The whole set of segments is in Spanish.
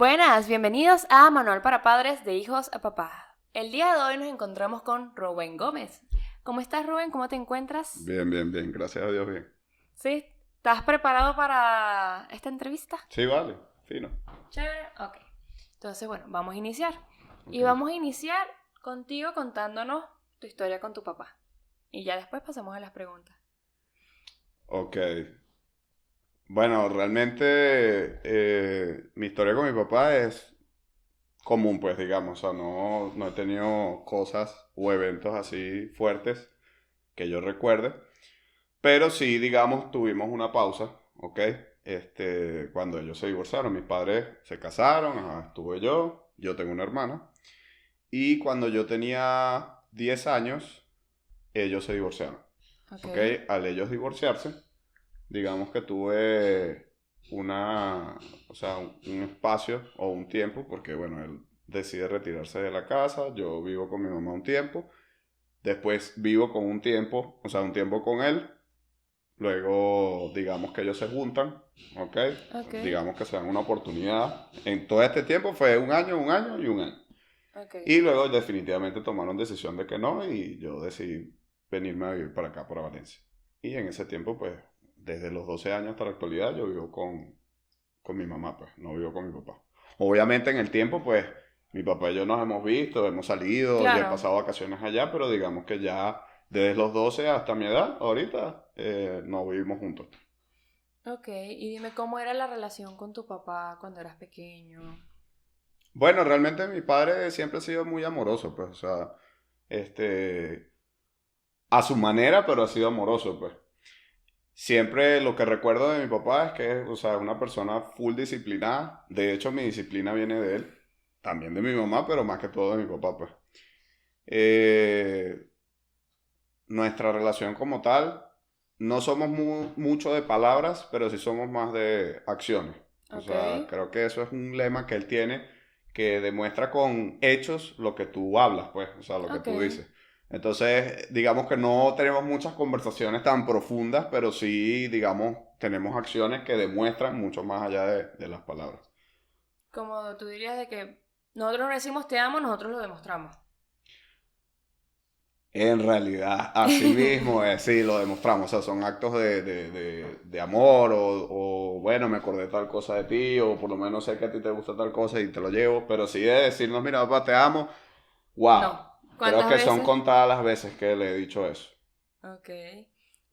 Buenas, bienvenidos a Manual para Padres de Hijos a Papá. El día de hoy nos encontramos con Rubén Gómez. ¿Cómo estás, Rubén? ¿Cómo te encuentras? Bien, gracias a Dios, bien. ¿Sí? ¿Estás preparado para esta entrevista? Sí, vale, fino. Chévere, ok. Entonces, bueno, vamos a iniciar. Y Ok. vamos a iniciar contigo contándonos tu historia con tu papá. Y ya después pasamos a las preguntas. Ok. Bueno, realmente mi historia con mi papá es común, pues digamos, o sea, no he tenido cosas o eventos así fuertes que yo recuerde, pero sí, digamos, tuvimos una pausa, ¿ok? Cuando ellos se divorciaron, mis padres se casaron, ajá, estuve yo tengo una hermana, y cuando yo tenía 10 años, ellos se divorciaron. Ok. ¿Ok? Al ellos divorciarse, digamos que tuve o sea, un espacio o un tiempo, porque bueno, él decide retirarse de la casa, yo vivo con mi mamá un tiempo, después vivo con un tiempo, o sea, un tiempo con él, luego digamos que ellos se juntan, ¿ok? Ok. Digamos que se dan una oportunidad. En todo este tiempo fue un año y un año. Ok. Y luego definitivamente tomaron decisión de que no y yo decidí venirme a vivir para acá, para Valencia. Y en ese tiempo, pues, desde los 12 años hasta la actualidad, yo vivo con mi mamá, pues, no vivo con mi papá. Obviamente en el tiempo, pues, mi papá y yo nos hemos visto, hemos salido, ya he Claro. pasado vacaciones allá, pero digamos que ya desde los 12 hasta mi edad, ahorita, no vivimos juntos. Ok. Y dime cómo era la relación con tu papá cuando eras pequeño. Bueno, realmente mi padre siempre ha sido muy amoroso, pues, o sea, este, a su manera, pero ha sido amoroso, pues. Siempre lo que recuerdo de mi papá es que es, o sea, una persona full disciplinada. De hecho, mi disciplina viene de él, también de mi mamá, pero más que todo de mi papá, pues. Eh, Nuestra relación como tal, no somos mucho de palabras, pero sí somos más de acciones. O Ok. sea, creo que eso es un lema que él tiene que demuestra con hechos lo que tú hablas, pues, o sea, lo que Ok. tú dices. Entonces, digamos que no tenemos muchas conversaciones tan profundas, pero sí, digamos, tenemos acciones que demuestran mucho más allá de las palabras. Como tú dirías de que nosotros no decimos te amo, nosotros lo demostramos. En realidad, así mismo, sí, lo demostramos. O sea, son actos de amor bueno, me acordé tal cosa de ti, o por lo menos sé que a ti te gusta tal cosa y te lo llevo. Pero sí de decirnos, mira, papá, te amo, wow. No. Creo ¿Cuántas que son veces? contadas las veces que le he dicho eso. Ok.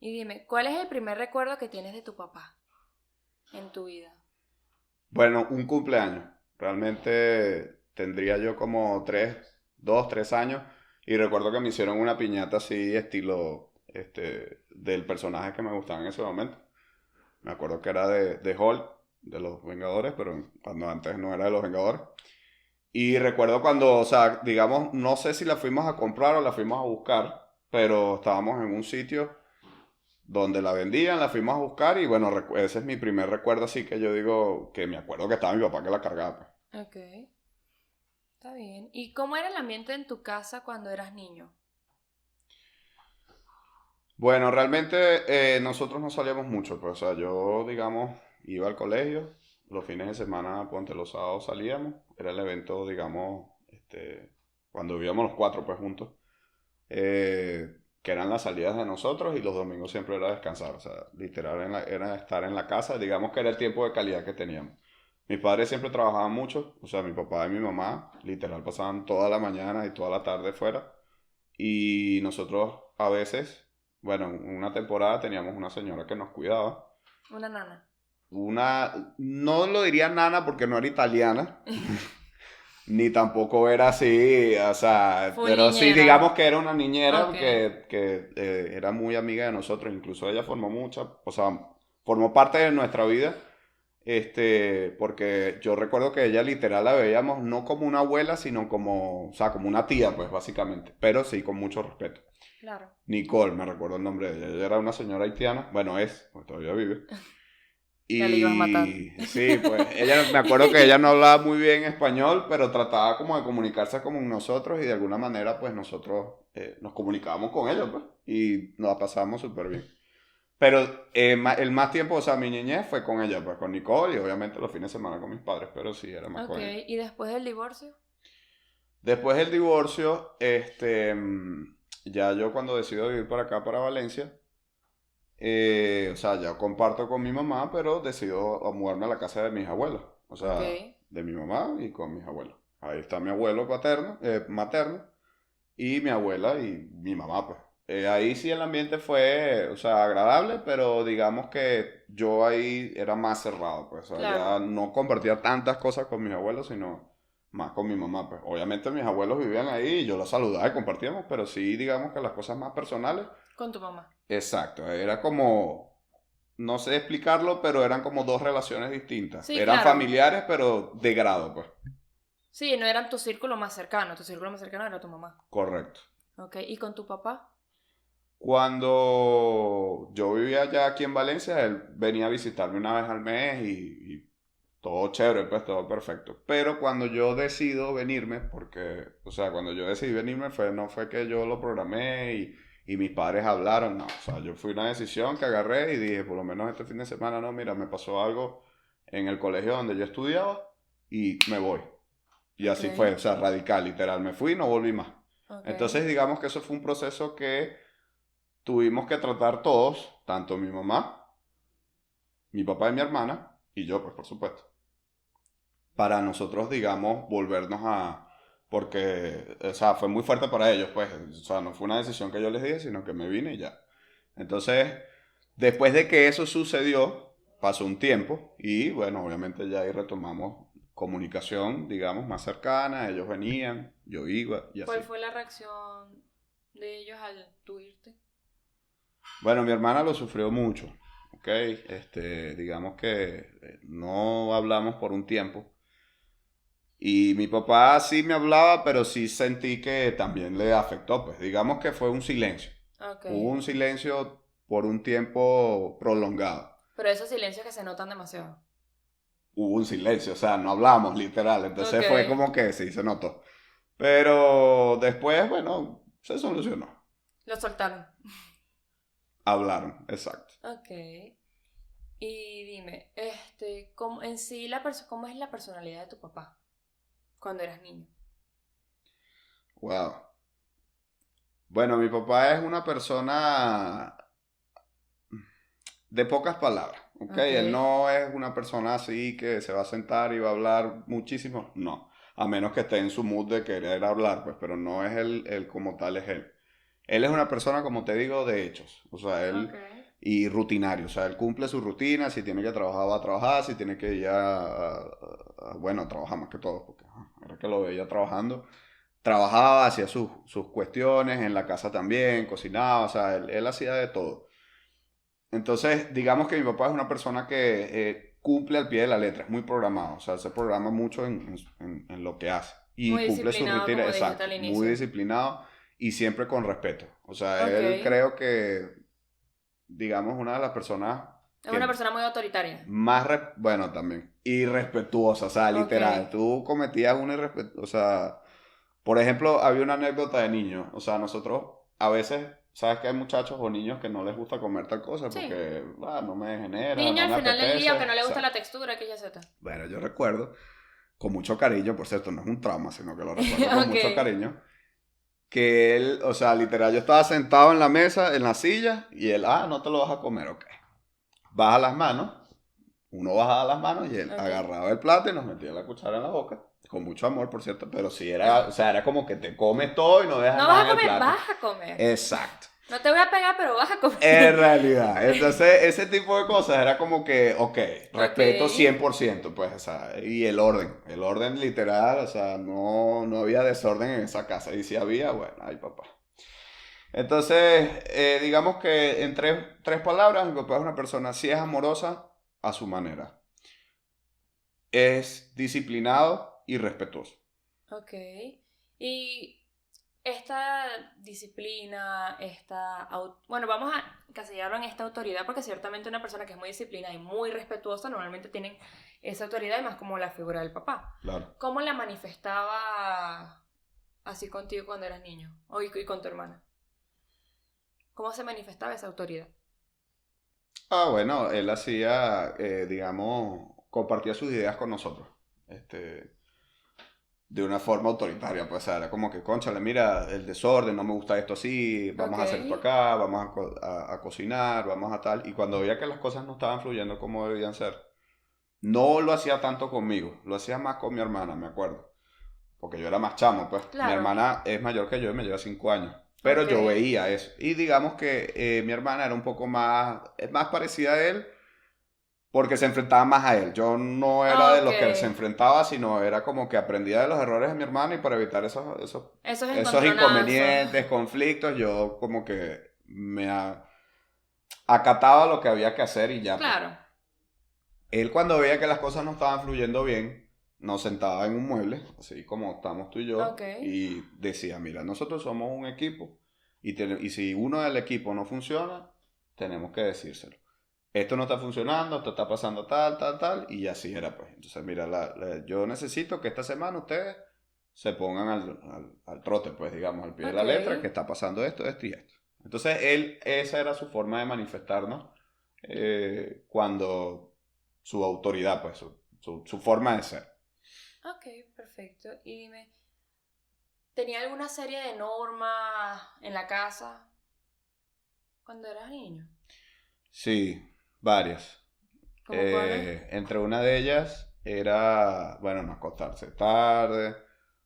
Y dime, ¿cuál es el primer recuerdo que tienes de tu papá en tu vida? Bueno, un cumpleaños. Realmente tendría yo como 3 años. Y recuerdo que me hicieron una piñata así, estilo, del personaje que me gustaba en ese momento. Me acuerdo que era de Hulk, de los Vengadores, pero cuando antes no era de los Vengadores. Y recuerdo cuando, o sea, digamos, no sé si la fuimos a comprar o la fuimos a buscar, pero estábamos en un sitio donde la vendían, la fuimos a buscar y bueno, ese es mi primer recuerdo así que yo digo que me acuerdo que estaba mi papá que la cargaba, pues. Ok, está bien. ¿Y cómo era el ambiente en tu casa cuando eras niño? Bueno, realmente nosotros no salíamos mucho, pues, o sea, yo, digamos, iba al colegio, los fines de semana, ponte los sábados salíamos, era el evento, digamos, cuando vivíamos los cuatro, pues, juntos, que eran las salidas de nosotros y los domingos siempre era descansar, o sea, literal era estar en la casa, digamos que era el tiempo de calidad que teníamos. Mis padres siempre trabajaban mucho, o sea, mi papá y mi mamá, literal, pasaban toda la mañana y toda la tarde fuera. Y nosotros a veces, bueno, en una temporada teníamos una señora que nos cuidaba. Una nana. No lo diría nana porque no era italiana, ni tampoco era así, o sea, Full pero sí niñera. digamos que era una niñera Ok, que era muy amiga de nosotros, incluso ella formó o sea, formó parte de nuestra vida. Porque yo recuerdo que ella literal la veíamos no como una abuela, sino como, o sea, como una tía, pues básicamente, pero sí con mucho respeto. claro. Nicole, me recuerdo el nombre de ella. Ella era una señora haitiana, bueno, porque todavía vive. Ya le ibas a matar. Y sí, pues ella, me acuerdo que ella no hablaba muy bien español, pero trataba como de comunicarse con nosotros y de alguna manera, pues nosotros nos comunicábamos con ella, pues, y nos la pasábamos súper bien. Pero el más tiempo, o sea, mi niñez fue con ella, pues con Nicole y obviamente los fines de semana con mis padres, pero sí, era más Ok, con ella. ¿y después del divorcio? Después del divorcio, ya yo cuando decido vivir para acá, para Valencia, o sea, ya comparto con mi mamá, pero decido mudarme a la casa de mis abuelos, o Ok, sea, de mi mamá y con mis abuelos. Ahí está mi abuelo paterno, materno, y mi abuela y mi mamá, pues. Ahí sí el ambiente fue, o sea, agradable, pero digamos que yo ahí era más cerrado, pues, o sea, claro. ya no compartía tantas cosas con mis abuelos, sino más con mi mamá, pues. Obviamente mis abuelos vivían ahí y yo los saludaba y compartíamos, pero sí, digamos que las cosas más personales, Con tu mamá. exacto, era como, no sé explicarlo, pero eran como dos relaciones distintas. Sí, Eran claro. familiares, pero de grado, pues. Sí, no eran tu círculo más cercano era tu mamá. Correcto. Ok, ¿y con tu papá? Cuando yo vivía ya aquí en Valencia, él venía a visitarme una vez al mes y todo chévere, pues todo perfecto. Pero cuando yo decido venirme, porque, o sea, cuando yo decidí venirme no fue que yo lo programé y mis padres hablaron, no. O sea, yo fui una decisión que agarré y dije, por lo menos este fin de semana, no, mira, me pasó algo en el colegio donde yo estudiaba y me voy. Y Ok, así fue, o sea, radical, literal. Me fui y no volví más. ok. Entonces, digamos que eso fue un proceso que tuvimos que tratar todos, tanto mi mamá, mi papá y mi hermana, y yo, pues por supuesto, para nosotros, digamos, volvernos a... Porque, o sea, fue muy fuerte para ellos, pues, o sea, no fue una decisión que yo les dije, sino que me vine y ya. Entonces, después de que eso sucedió, pasó un tiempo y, bueno, obviamente ya ahí retomamos comunicación, digamos, más cercana, ellos venían, yo iba y ¿Cuál así. fue la reacción de ellos al tú irte? Bueno, mi hermana lo sufrió mucho, ¿ok? Digamos que no hablamos por un tiempo. Y mi papá sí me hablaba, pero sí sentí que también le afectó, pues digamos que fue un silencio. Ok. Hubo un silencio por un tiempo prolongado. Pero esos silencios que se notan demasiado. Hubo un silencio, o sea, no hablamos literal. Ok. Entonces fue como que sí, se notó. Pero después, bueno, se solucionó. Lo soltaron. Hablaron, exacto. Ok. Y dime, ¿cómo, en sí cómo es la personalidad de tu papá cuando eras niño? Wow. Bueno, mi papá es una persona de pocas palabras, ¿ok? Ok. Él no es una persona así que se va a sentar y va a hablar muchísimo, no. A menos que esté en su mood de querer hablar, pues, pero no es él como tal, es él. Él es una persona, como te digo, de hechos, o sea, Ok. y rutinario, o sea, él cumple su rutina, si tiene que trabajar va a trabajar, si tiene que ir bueno, a trabajar más que todo, porque ahora que lo veía trabajando, trabajaba, hacía sus cuestiones, en la casa también, cocinaba, o sea, él hacía de todo. Entonces, digamos que mi papá es una persona que cumple al pie de la letra, es muy programado, o sea, se programa mucho en lo que hace y Muy cumple su disciplinado, rutina, como dijiste exacto, al muy inicio. disciplinado y siempre con respeto. O sea, Ok. él Es creo que, digamos, una de las personas una que persona muy autoritaria. más, bueno, también, irrespetuosa, o sea, Ok. literal, tú cometías una irrespetuosa, o sea, por ejemplo, había una anécdota de niños. O sea, nosotros a veces, sabes que hay muchachos o niños que no les gusta comer tal cosa Sí. porque no me genera, Niño no al me final del día, apetece. aunque no le gusta la Exacto. textura, que ya Z. Bueno, yo recuerdo, con mucho cariño, por cierto, no es un trauma, sino que lo recuerdo con Ok. mucho cariño, que él, o sea, literal, yo estaba sentado en la mesa, en la silla, y él, no te lo vas a comer, ok. Baja las manos, uno bajaba las manos y él Ok. agarraba el plato y nos metía la cuchara en la boca. Con mucho amor, por cierto, pero sí era, o sea, era como que te comes todo y no dejas No vas nada a en el comer, plato. vas a comer. Exacto. No te voy a pegar, pero vas a En comer. realidad. Entonces, ese tipo de cosas era como que, ok, Ok. respeto 100%, pues, o sea, y el orden literal, o sea, no había desorden en esa casa. Y si había, bueno, ay, papá. Entonces, digamos que en tres palabras, mi papá es una persona, sí es amorosa a su manera. Es disciplinado y respetuoso. Ok. Y esta disciplina, bueno, vamos a casillarlo en esta autoridad, porque ciertamente una persona que es muy disciplinada y muy respetuosa normalmente tienen esa autoridad, y más como la figura del papá. Claro. ¿Cómo la manifestaba así contigo cuando eras niño? Y con tu hermana. ¿Cómo se manifestaba esa autoridad? Bueno, él hacía, digamos, compartía sus ideas con nosotros. Este, de una forma autoritaria, pues, o sea, era como que, cónchale, mira, el desorden, no me gusta esto así, Ok, vamos a hacer esto acá, vamos a cocinar, vamos a tal. Y cuando veía que las cosas no estaban fluyendo como debían ser, no lo hacía tanto conmigo, lo hacía más con mi hermana, me acuerdo. Porque yo era más chamo, pues. Mi claro, hermana es mayor que yo y me lleva 5 años. Pero ok, yo veía eso. Y digamos que mi hermana era un poco más, es más parecida a él porque se enfrentaba más a él. Yo no era de ok. los que se enfrentaba, sino era como que aprendía de los errores de mi hermano y para evitar Esos esos encontronazos. inconvenientes, conflictos, yo como que acataba lo que había que hacer y ya, pues. Claro, Él cuando veía que las cosas no estaban fluyendo bien, nos sentaba en un mueble, así como estamos tú y ok, yo, y decía, mira, nosotros somos un equipo y si uno del equipo no funciona, tenemos que decírselo. Esto no está funcionando, esto está pasando tal, tal, tal, y así era pues. Entonces, mira, yo necesito que esta semana ustedes se pongan al trote, pues, digamos, al pie de ok, la letra, que está pasando esto, esto y esto. Entonces, esa era su forma de manifestarnos cuando su autoridad, pues, su forma de ser. ok, perfecto. Y dime, ¿tenía alguna serie de normas en la casa cuando eras niño? Sí, varias. ¿Cómo cuáles? Entre una de ellas era, bueno, no acostarse tarde,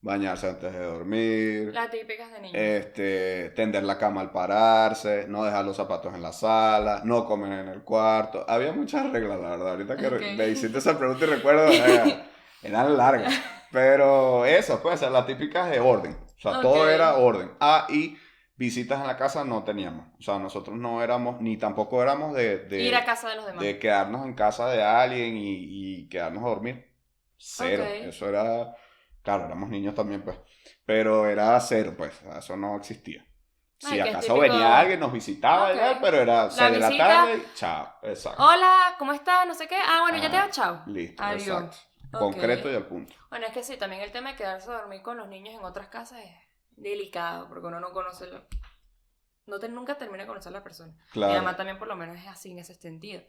bañarse antes de dormir, Las típicas de niños. tender la cama al pararse, no dejar los zapatos en la sala, no comer en el cuarto. Había muchas reglas, la verdad. Ahorita que Ok. me hiciste esa pregunta y recuerdo, eran largas. Pero eso, pues, las típicas de orden. O sea, Ok. todo era orden. Y visitas en la casa no teníamos. O sea, nosotros no éramos, ni tampoco éramos Ir a casa de los demás. de quedarnos en casa de alguien y quedarnos a dormir. Ok. Cero. Eso era, claro, éramos niños también, pues. Pero era cero, pues, eso no existía. Si Ay, que es acaso típico. venía alguien, nos visitaba Ok. y tal, pero era La 6 de la visita. tarde y chao, exacto. Hola, ¿cómo estás? No sé qué. Ah, bueno, ya te va, Ajá, chao. listo, Adiós. exacto. Ok. Concreto y al punto. Bueno, es que sí, también el tema de quedarse a dormir con los niños en otras casas es delicado, porque uno no conoce lo... nunca termina de conocer a la persona. Mi Claro. mamá también por lo menos es así en ese sentido.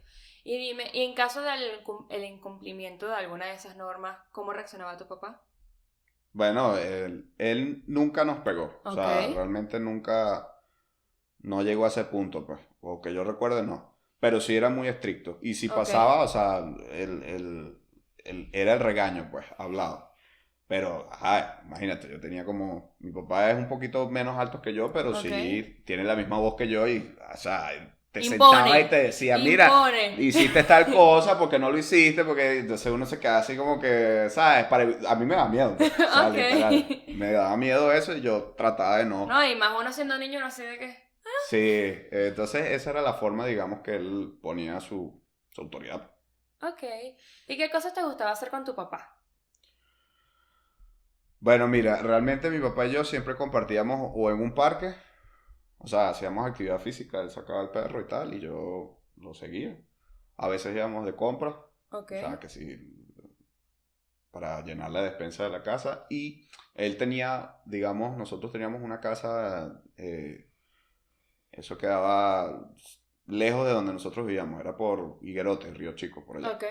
Y dime, y en caso del el incumplimiento de alguna de esas normas, ¿cómo reaccionaba tu papá? Bueno, él nunca nos pegó. O Ok, sea, realmente nunca, no llegó a ese punto, pues. O que yo recuerde, no. Pero sí era muy estricto. Y si ok, pasaba, o sea, era el regaño, pues, hablado. Pero, ajá, imagínate, yo tenía como, mi papá es un poquito menos alto que yo, pero ok. sí tiene la misma voz que yo y, o sea, te Impone, sentaba y te decía, mira, impone. hiciste tal cosa, porque no lo hiciste, porque entonces uno se queda así como que, ¿sabes? A mí me da miedo, pues, o sea, Ok. literal, me daba miedo eso y yo trataba de no. No, y más uno siendo niño no sé de qué. Sí, entonces esa era la forma, digamos, que él ponía su autoridad. Ok. ¿Y qué cosas te gustaba hacer con tu papá? Bueno, mira, realmente mi papá y yo siempre compartíamos o en un parque. O sea, hacíamos actividad física, él sacaba el perro y tal, y yo lo seguía. A veces íbamos de compras, Ok, o sea, que sí, para llenar la despensa de la casa. Y él tenía, digamos, nosotros teníamos una casa, eso quedaba lejos de donde nosotros vivíamos, era por Higuerote, Río Chico, por allá. ok,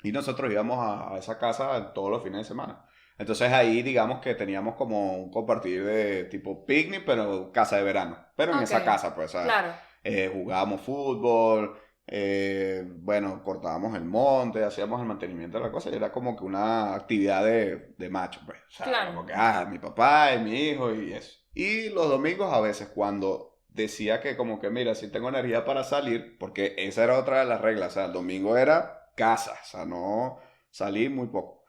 Y nosotros íbamos a esa casa todos los fines de semana. Entonces ahí digamos que teníamos como un compartir de tipo picnic, pero casa de verano. Pero en ok. esa casa, pues, o sea, Claro, jugábamos fútbol, bueno, cortábamos el monte, hacíamos el mantenimiento de la cosa y era como que una actividad de macho, pues. O sea, claro. como que, mi papá y mi hijo y eso. Y los domingos a veces cuando decía que como que, mira, si tengo energía para salir, porque esa era otra de las reglas, o sea, el domingo era casa, o sea, no salir muy poco.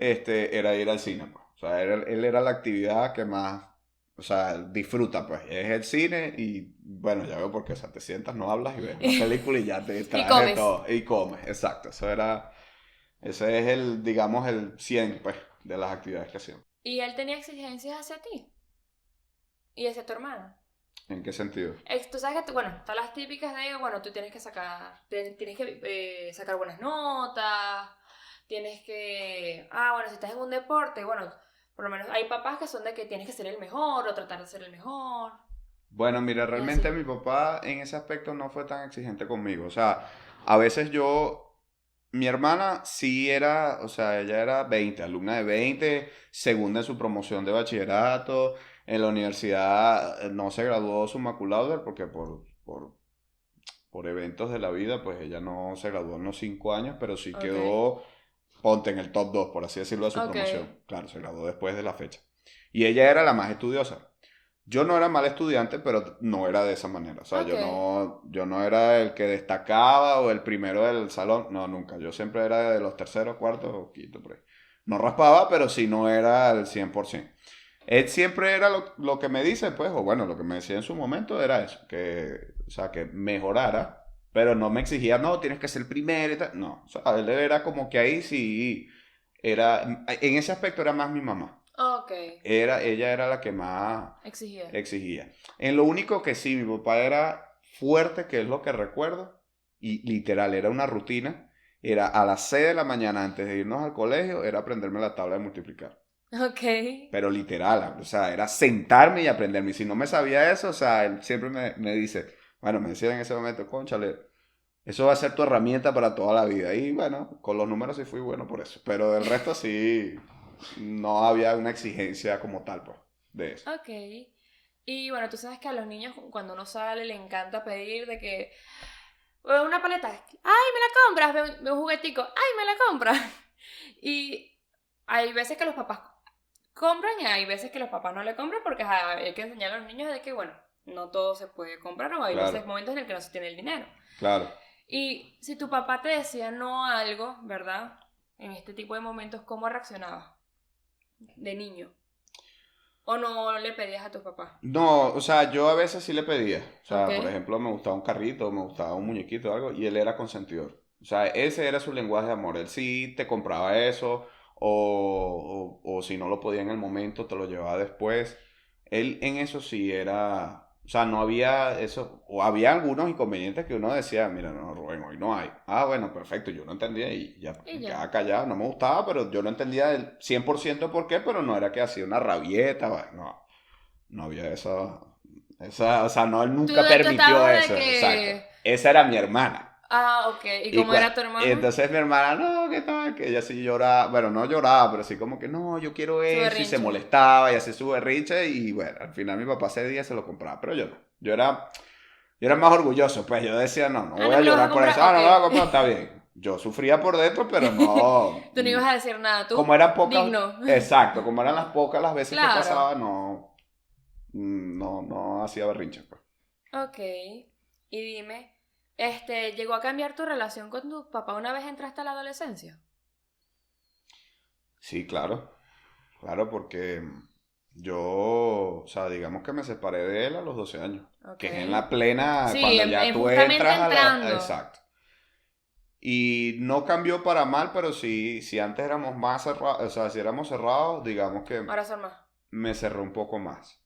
Era ir al cine, pues. O sea, él era la actividad que más, o sea, disfruta, pues. Es el cine y, bueno, ya veo por qué, o sea, te sientas, no hablas y ves una película y ya te Y distraes de comes. todo. Y comes, exacto. Ese es el, digamos, el 100 pues, de las actividades que hacíamos. Y él tenía exigencias hacia ti y hacia tu hermana. ¿En qué sentido? Tú sabes que, bueno, están las típicas de, bueno, tú tienes que sacar, tienes que sacar buenas notas, tienes que, bueno, si estás en un deporte, bueno, por lo menos hay papás que son de que tienes que ser el mejor o tratar de ser el mejor. Bueno, mira, Y realmente así. mi papá en ese aspecto no fue tan exigente conmigo. O sea, a veces mi hermana sí era, o sea, ella era 20, alumna de 20, segunda en su promoción de bachillerato. En la universidad no se graduó summa cum laude porque por eventos de la vida, pues ella no se graduó en los 5 años, pero sí Ok, quedó, ponte en el top 2 por así decirlo, de su ok, promoción. Claro, se graduó después de la fecha. Y ella era la más estudiosa. Yo no era mal estudiante, pero no era de esa manera. O sea, ok. yo no era el que destacaba o el primero del salón. No, nunca. Yo siempre era de los terceros, cuartos o quinto, por ahí. No raspaba, pero sí no era el 100%. Él siempre era lo que me dice, pues, o bueno, lo que me decía en su momento era eso, o sea, que mejorara, pero no me exigía, no, tienes que ser el primero y tal. No, o sea, él era como que ahí sí, en ese aspecto era más mi mamá. Ok, Ella era la que más exigida. exigía. En lo único que sí, mi papá era fuerte, que es lo que recuerdo, y literal, era una rutina, era a las 6 de la mañana antes de irnos al colegio, era aprenderme la tabla de multiplicar. Ok. Pero literal, o sea, era sentarme y aprenderme. Y si no me sabía eso, o sea, él siempre me dice, bueno, me decía en ese momento, cónchale, eso va a ser tu herramienta para toda la vida. Y bueno, con los números sí fui bueno por eso. Pero del resto sí, no había una exigencia como tal, pues, de eso. Ok. Y bueno, tú sabes que a los niños cuando uno sale le encanta pedir de que una paleta, ay, me la compras, ve un juguetico, ay, me la compras. Y hay veces que los papás compran y hay veces que los papás no le compran porque ajá, hay que enseñar a los niños de que, bueno, no todo se puede comprar o hay veces, Claro, momentos en el que no se tiene el dinero. claro. Y si tu papá te decía no a algo, ¿verdad? En este tipo de momentos, ¿cómo reaccionabas de niño? ¿O no le pedías a tus papás? No, o sea, yo a veces sí le pedía. O Ok, sea, por ejemplo, me gustaba un carrito, me gustaba un muñequito o algo, y él era consentidor. O sea, ese era su lenguaje de amor. Él sí te compraba eso, o si no lo podía en el momento, te lo llevaba después. Él en eso sí era. O sea, no había eso, o había algunos inconvenientes que uno decía, mira, no, Rubén, hoy no hay. Ah, bueno, perfecto, yo no entendía y ya y me ya. quedaba callado, no me gustaba, pero yo no entendía el 100% por qué, pero no era que hacía una rabieta, no. No había o sea, no, él Tú, nunca tú permitió estabas de eso, exacto. que... Esa era mi hermana. Ah, ok. ¿Y Y, cómo era tu hermano? entonces mi hermana, no, ¿qué tal? Que ella sí lloraba, bueno, no lloraba, pero sí como que, no, yo quiero Su eso, y se berrinche. molestaba, y hacía su berrinche, y bueno, al final mi papá ese día se lo compraba, pero yo no. Yo era más orgulloso, pues yo decía, no, no Ah, voy no a me lo vas a llorar por eso, comprar. ah, Ok. no lo voy a comprar, está bien. Yo sufría por dentro, pero no, Tú no ibas a decir nada, como tú eran pocas, digno. exacto, como eran las pocas las veces que Claro. pasaba, no. No hacía berrinche, pues. Ok. Y dime, ¿llegó a cambiar tu relación con tu papá una vez entraste a la adolescencia? Sí, claro, claro, porque yo, o sea, digamos que me separé de él a los 12 años, Ok. que es en la plena, Sí, cuando ya tú justamente entras a la. entrando. Exacto. Y no cambió para mal, pero sí, si antes éramos más cerrados, o sea, si éramos cerrados, digamos que Ahora son más. me cerré un poco más.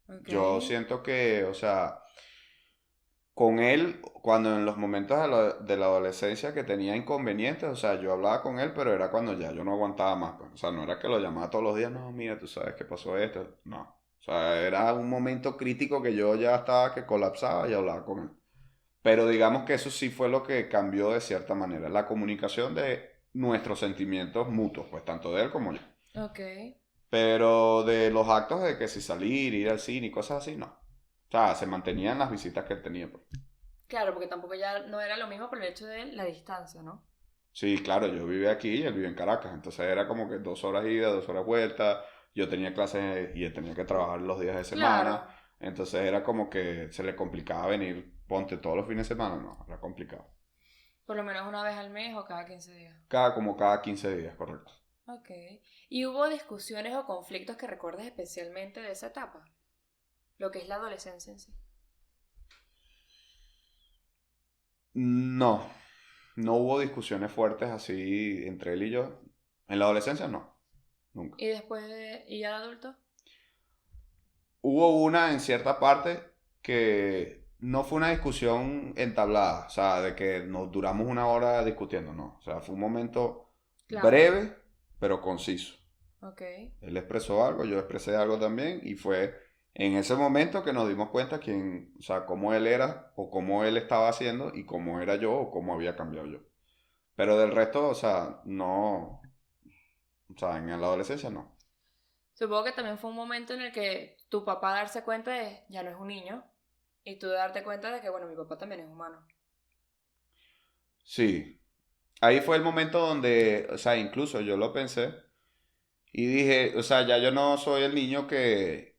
Ok. Yo siento que, o sea, con él, cuando en los momentos de la adolescencia que tenía inconvenientes, o sea, yo hablaba con él, pero era cuando ya yo no aguantaba más, pues. O sea, no era que lo llamaba todos los días, no, mira, tú sabes que pasó esto. No. O sea, era un momento crítico que yo ya estaba que colapsaba y hablaba con él. Pero digamos que eso sí fue lo que cambió de cierta manera, la comunicación de nuestros sentimientos mutuos, pues tanto de él como yo. Ok. Pero de los actos de que si salir, ir al cine y cosas así, no. O sea, se mantenían las visitas que él tenía, pues. Claro, porque tampoco ya no era lo mismo por el hecho de la distancia, ¿no? Sí, claro, yo vivía aquí y él vivía en Caracas, entonces era como que 2 horas ida, 2 horas vuelta, yo tenía clases y él tenía que trabajar los días de Claro. semana, entonces era como que se le complicaba venir, ponte todos los fines de semana, no, era complicado. Por lo menos una vez al mes o cada 15 días. Como cada 15 días, correcto. Ok. ¿Y hubo discusiones o conflictos que recuerdes especialmente de esa etapa? Lo que es la adolescencia en sí. No, no hubo discusiones fuertes así entre él y yo. En la adolescencia no, nunca. ¿Y después y ya de adulto? Hubo una en cierta parte que no fue una discusión entablada, o sea, de que nos duramos 1 hora discutiendo, no. O sea, fue un momento Clave. breve, pero conciso. Ok. Él expresó algo, yo expresé algo también, y fue En ese momento que nos dimos cuenta quién, o sea, cómo él era o cómo él estaba haciendo y cómo era yo o cómo había cambiado yo. Pero del resto, o sea, no, o sea, en la adolescencia no. Supongo que también fue un momento en el que tu papá darse cuenta de ya no es un niño y tú darte cuenta de que, bueno, mi papá también es humano. Sí, ahí fue el momento donde, o sea, incluso yo lo pensé y dije, o sea, ya yo no soy el niño que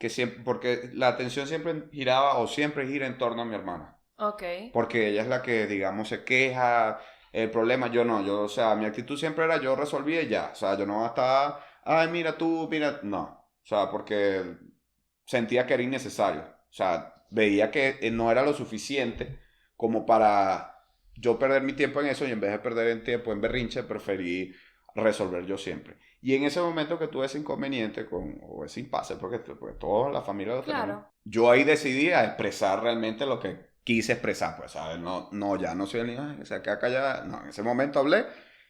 siempre, porque la atención siempre giraba o siempre gira en torno a mi hermana. Ok, Porque ella es la que, digamos, se queja, el problema, yo no, yo, o sea, mi actitud siempre era yo resolvía y ya, o sea, yo no estaba, ay, mira tú, mira, no, o sea, porque sentía que era innecesario, o sea, veía que no era lo suficiente como para yo perder mi tiempo en eso y en vez de perder el tiempo en berrinche, preferí resolver yo siempre. Y en ese momento que tuve ese inconveniente con, o ese impasse, porque toda la familia lo tenemos, claro, yo ahí decidí a expresar realmente lo que quise expresar, pues, ¿sabes? No, no, ya no soy el niño que se queda callada, no, en ese momento hablé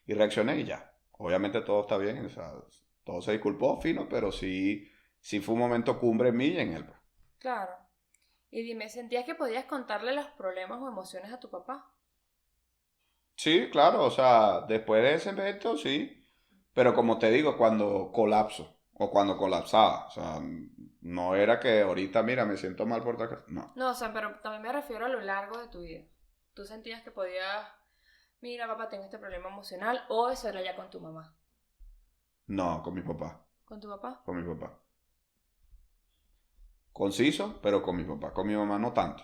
y reaccioné y ya. Obviamente todo está bien, o sea, todo se disculpó, fino, pero sí fue un momento cumbre en mí y en él, pues. claro. Y dime, ¿sentías que podías contarle los problemas o emociones a tu papá? Sí, claro, o sea, después de ese evento, sí, pero como te digo, cuando colapso o cuando colapsaba, o sea, no era que ahorita, mira, me siento mal por tal cosa, no. No, o sea, pero también me refiero a lo largo de tu vida. ¿Tú sentías que podías, mira, papá, tengo este problema emocional, o eso era ya con tu mamá? No, con mi papá, ¿Con tu papá? con mi papá. Conciso, pero con mi papá, con mi mamá no tanto.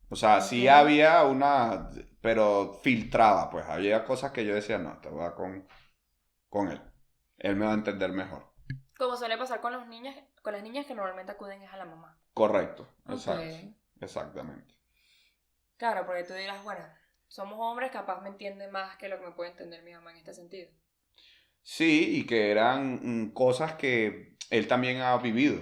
O sea, Ok. sí había una, pero filtraba, pues había cosas que yo decía, no, te voy a con él. Él me va a entender mejor. Como suele pasar con los niños, con las niñas que normalmente acuden es a la mamá. Correcto, Ok. exacto, exactamente. Claro, porque tú dirás, bueno, somos hombres, capaz me entiende más que lo que me puede entender mi mamá en este sentido. Sí, y que eran cosas que él también ha vivido.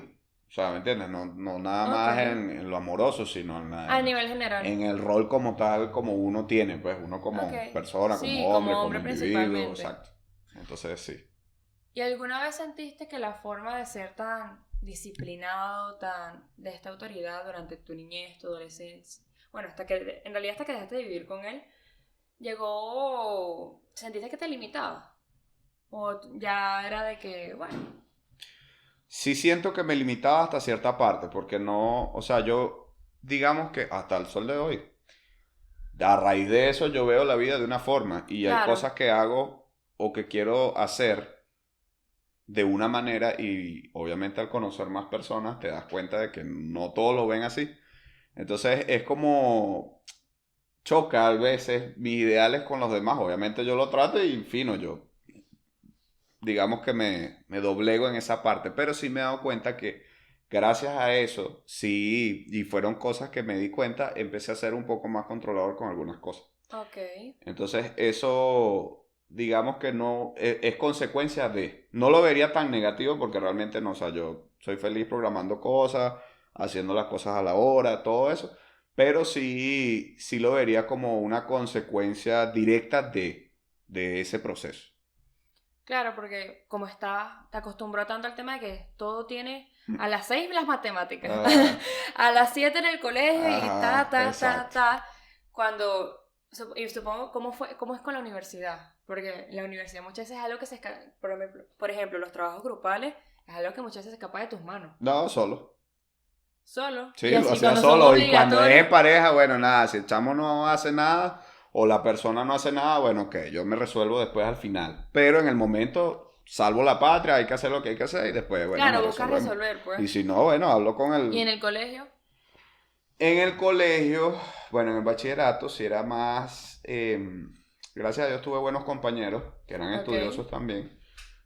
O sea, ¿me entiendes? No, no nada Ok. más en lo amoroso, sino A nivel general. en el rol como tal, como uno tiene, pues uno Ok. como persona, Sí, como hombre, como como hombre individuo, principalmente. exacto. Entonces sí. ¿Y alguna vez sentiste que la forma de ser tan disciplinado, tan de esta autoridad durante tu niñez, tu adolescencia, bueno, hasta que, en realidad hasta que dejaste de vivir con él, llegó, sentiste que te limitaba? ¿O ya era de que, bueno, Sí siento que me limitaba hasta cierta parte, porque no, o sea, yo, digamos que hasta el sol de hoy, a raíz de eso yo veo la vida de una forma y hay claro, cosas que hago o que quiero hacer de una manera y obviamente al conocer más personas te das cuenta de que no todos lo ven así. Entonces es como choca a veces mis ideales con los demás. Obviamente yo lo trato y fino, yo digamos que me doblego en esa parte, pero sí me he dado cuenta que gracias a eso, sí, y fueron cosas que me di cuenta, empecé a ser un poco más controlador con algunas cosas. ok, Entonces, eso, digamos que no, es consecuencia de, no lo vería tan negativo porque realmente no, o sea, yo soy feliz programando cosas, haciendo las cosas a la hora, todo eso, pero sí lo vería como una consecuencia directa de ese proceso. claro, porque como está, te acostumbró tanto al tema de que todo tiene a las 6 las matemáticas, Ah, a las 7 en el colegio y ajá, exacto. cuando, y supongo, cómo es con la universidad? Porque la universidad muchas veces es algo que se escapa, por ejemplo, los trabajos grupales es algo que muchas veces se escapa de tus manos, No, solo. solo, y Sí, lo así hacía cuando son solo. Y cuando es obligatorios, en pareja, bueno, nada, si el chamo no hace nada o la persona no hace nada, bueno, ok, yo me resuelvo después al final. Pero en el momento, salvo la patria, hay que hacer lo que hay que hacer y después, bueno, claro, nos buscas resolvemos. resolver, pues. Y si no, bueno, hablo con Y en el... el colegio, En el colegio, bueno, en el bachillerato, si era más... gracias a Dios tuve buenos compañeros que eran ok, estudiosos también.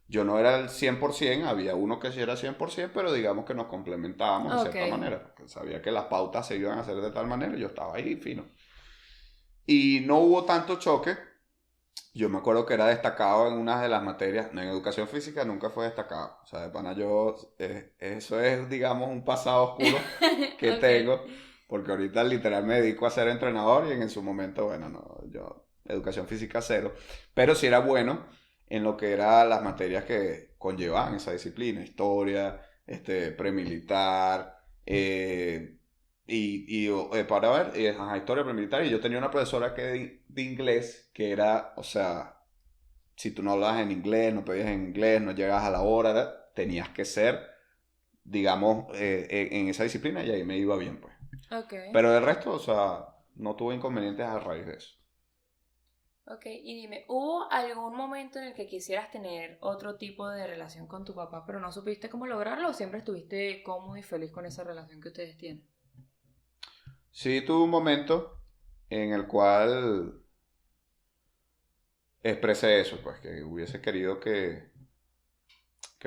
Yo no era el 100%, había uno que sí era 100%, pero digamos que nos complementábamos de ok, cierta manera, porque sabía que las pautas se iban a hacer de tal manera y yo estaba ahí fino. Y no hubo tanto choque. Yo me acuerdo que era destacado en una de las materias, en educación física nunca fue destacado. O sea, de pana yo, eso es, digamos, un pasado oscuro que ok. tengo, porque ahorita literal me dedico a ser entrenador y en su momento, bueno, no, yo, educación física cero, pero sí era bueno en lo que eran las materias que conllevaban esa disciplina, historia, premilitar, para ver, ajá, historia premilitar, y yo tenía una profesora de inglés que era, o sea, si tú no hablabas en inglés, no pedías en inglés, no llegabas a la hora, tenías que ser, digamos, en esa disciplina y ahí me iba bien, pues. Ok. Pero del resto, o sea, no tuve inconvenientes a raíz de eso. Ok, y dime, ¿hubo algún momento en el que quisieras tener otro tipo de relación con tu papá, pero no supiste cómo lograrlo o siempre estuviste cómodo y feliz con esa relación que ustedes tienen? Sí, tuve un momento en el cual expresé eso, pues, que hubiese querido que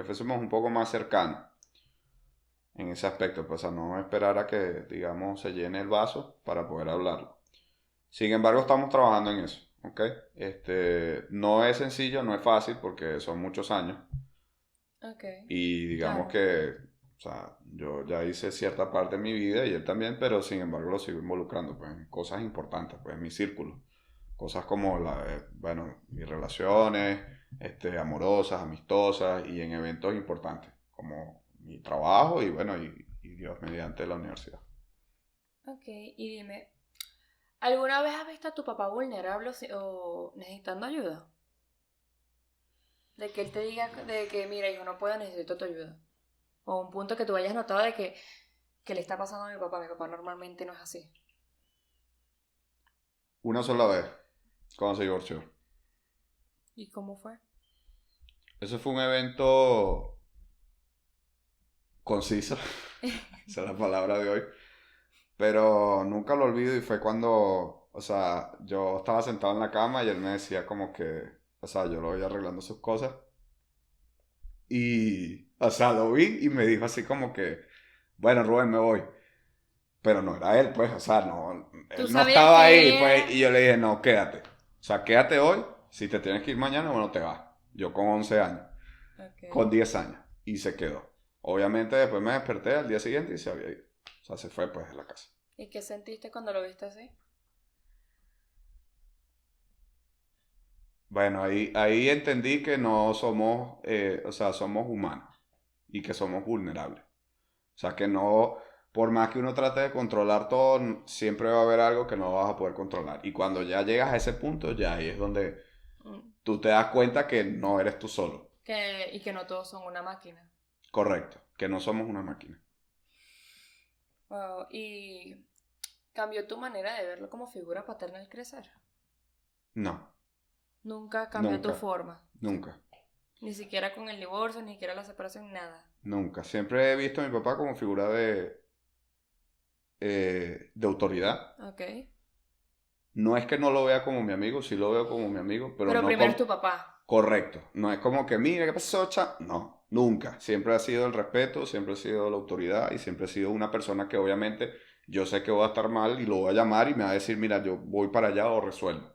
fuésemos un poco más cercanos en ese aspecto, pues, a no esperar a que, digamos, se llene el vaso para poder hablarlo. Sin embargo, estamos trabajando en eso, ¿ok? No es sencillo, no es fácil porque son muchos años Ok, y digamos claro. que, o sea, yo ya hice cierta parte de mi vida y él también, pero sin embargo lo sigo involucrando, pues, en cosas importantes, pues, en mi círculo. Cosas como, bueno, mis relaciones, amorosas, amistosas y en eventos importantes, como mi trabajo y, bueno, y Dios mediante la universidad. Ok, y dime, ¿alguna vez has visto a tu papá vulnerable o necesitando ayuda? De que él te diga de que, mira, hijo, no puedo, necesito tu ayuda. O un punto que tú hayas notado de que le está pasando a mi papá normalmente no es así. Una sola vez, cuando se divorció. ¿Y cómo fue? Ese fue un evento conciso, esa es la palabra de hoy, pero nunca lo olvido y fue cuando, o sea, yo estaba sentado en la cama y él me decía como que, o sea, yo lo veía arreglando sus cosas y, o sea, lo vi y me dijo así como que, bueno, Rubén, me voy. Pero no era él, pues, o sea, no, Tú él no sabías estaba que él ahí, pues, era... y yo le dije, no, quédate. O sea, quédate hoy, si te tienes que ir mañana, bueno, te vas. Yo con 11 años, Ok. con 10 años, y se quedó. Obviamente después me desperté al día siguiente y se había ido. O sea, se fue, pues, de la casa. ¿Y qué sentiste cuando lo viste así? Bueno, ahí entendí que no somos, o sea, somos humanos y que somos vulnerables. O sea, que no, por más que uno trate de controlar todo, siempre va a haber algo que no vas a poder controlar. Y cuando ya llegas a ese punto, ya ahí es donde Mm, tú te das cuenta que no eres tú solo. y que no todos son una máquina. Correcto, que no somos una máquina. Wow, y cambió tu manera de verlo como figura paterna al crecer. No, Nunca cambió tu nunca, forma. nunca, Ni siquiera con el divorcio, ni siquiera la separación, nada. nunca. Siempre he visto a mi papá como figura de autoridad. Ok. No es que no lo vea como mi amigo, sí lo veo como mi amigo, pero Pero no primero es como... tu papá. Correcto. No es como que, mira, ¿qué pasó, cha? No, nunca. Siempre ha sido el respeto, siempre ha sido la autoridad y siempre ha sido una persona que obviamente yo sé que voy a estar mal y lo voy a llamar y me va a decir, mira, yo voy para allá o resuelvo.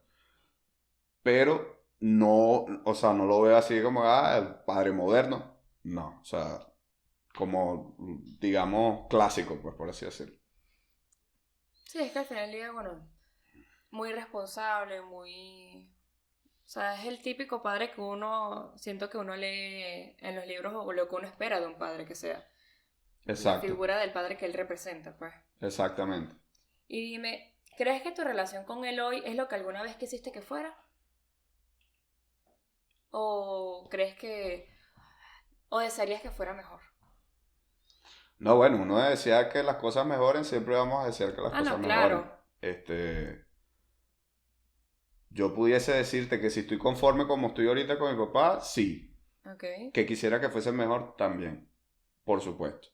Pero no, o sea, no lo veo así como, el padre moderno. No, o sea, como, digamos, clásico, pues, por así decirlo. Sí, es que al final del día, bueno, muy responsable, muy... O sea, es el típico padre que uno, siento que uno lee en los libros o lo que uno espera de un padre que sea. La Exacto, figura del padre que él representa, pues. exactamente. Y dime, ¿crees que tu relación con él hoy es lo que alguna vez quisiste que fuera? ¿O crees que... o desearías que fuera mejor? No, bueno, uno decía que las cosas mejoren, siempre vamos a desear que las Ah, cosas no, mejoren. claro. Yo pudiese decirte que si estoy conforme como estoy ahorita con mi papá, sí. Ok. Que quisiera que fuese mejor también, por supuesto.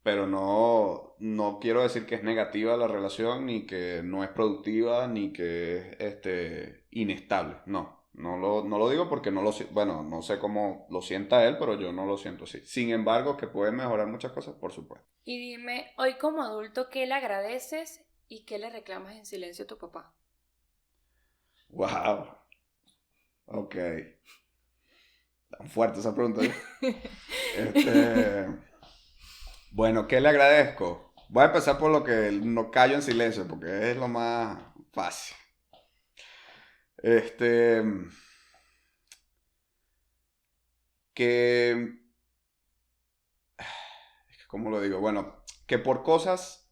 Pero no, no quiero decir que es negativa la relación, ni que no es productiva, ni que es inestable. No, no lo digo porque no lo, bueno, no sé cómo lo sienta él, pero yo no lo siento así. Sin embargo, que pueden mejorar muchas cosas, por supuesto. Y dime, hoy como adulto, ¿qué le agradeces y qué le reclamas en silencio a tu papá? Wow, ok. Tan fuerte esa pregunta. Este, bueno, ¿qué le agradezco? Voy a empezar por lo que no callo en silencio, porque es lo más fácil. Este, que ¿cómo lo digo? Bueno, que por cosas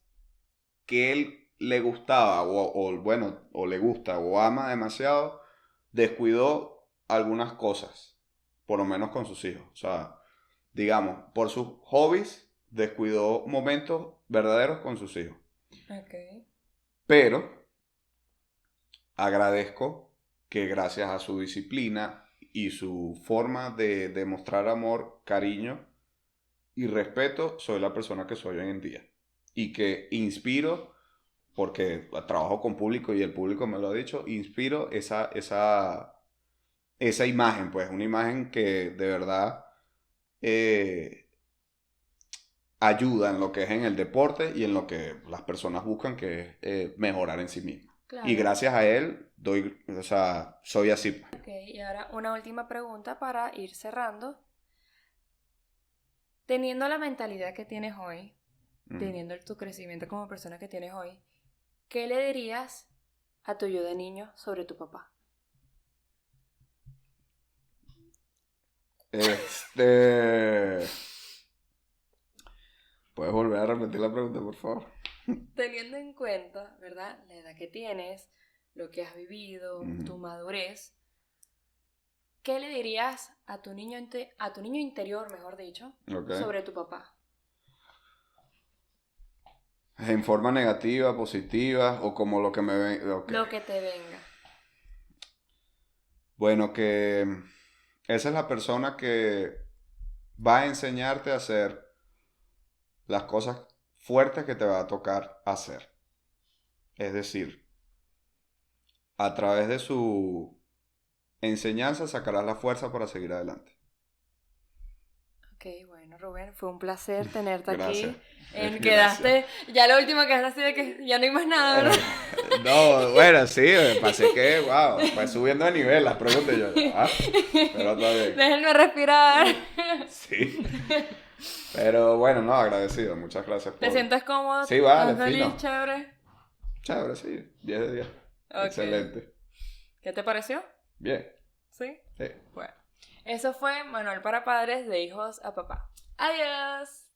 que él le gustaba bueno, o le gusta o ama demasiado, descuidó algunas cosas, por lo menos con sus hijos. O sea, digamos, por sus hobbies, descuidó momentos verdaderos con sus hijos. Ok. Pero agradezco que gracias a su disciplina y su forma de demostrar amor, cariño y respeto, soy la persona que soy hoy en día. Y que inspiro, porque trabajo con público y el público me lo ha dicho, inspiro esa imagen, pues, una imagen que de verdad ayuda en lo que es en el deporte y en lo que las personas buscan, que es mejorar en sí mismas. Y Claro. gracias a él, o sea, soy así, pues. Ok, y ahora una última pregunta para ir cerrando. Teniendo la mentalidad que tienes hoy, Mm. teniendo tu crecimiento como persona que tienes hoy, ¿qué le dirías a tu yo de niño sobre tu papá? Este... ¿Puedes volver a repetir la pregunta, por favor? Teniendo en cuenta, ¿verdad? La edad que tienes, lo que has vivido, tu Ujú. madurez, ¿qué le dirías a tu niño, a tu niño interior, mejor dicho, Ok. sobre tu papá? ¿En forma negativa, positiva o como lo que me ven? Ok. Lo que te venga. Bueno, que esa es la persona que va a enseñarte a hacer las cosas fuertes que te va a tocar hacer. Es decir, a través de su enseñanza sacarás la fuerza para seguir adelante. Ok, bueno, Rubén, fue un placer tenerte Gracias. aquí. Gracias. Quedaste, ya lo último que has así de que ya no hay más nada, ¿verdad? No, bueno, sí, me pasé que, wow, fue subiendo de nivel las preguntas y yo, pero está bien. Déjenme respirar. Sí. Pero bueno, no, agradecido. Muchas gracias ¿Te por... sientes cómodo? Sí, ¿Estás vale, feliz? fino. Chévere. Chévere, sí. 10 de 10. Ok. Excelente. ¿Qué te pareció? Bien. ¿Sí? Sí. Bueno. Eso fue Manual para Padres de Hijos a Papá. Adiós.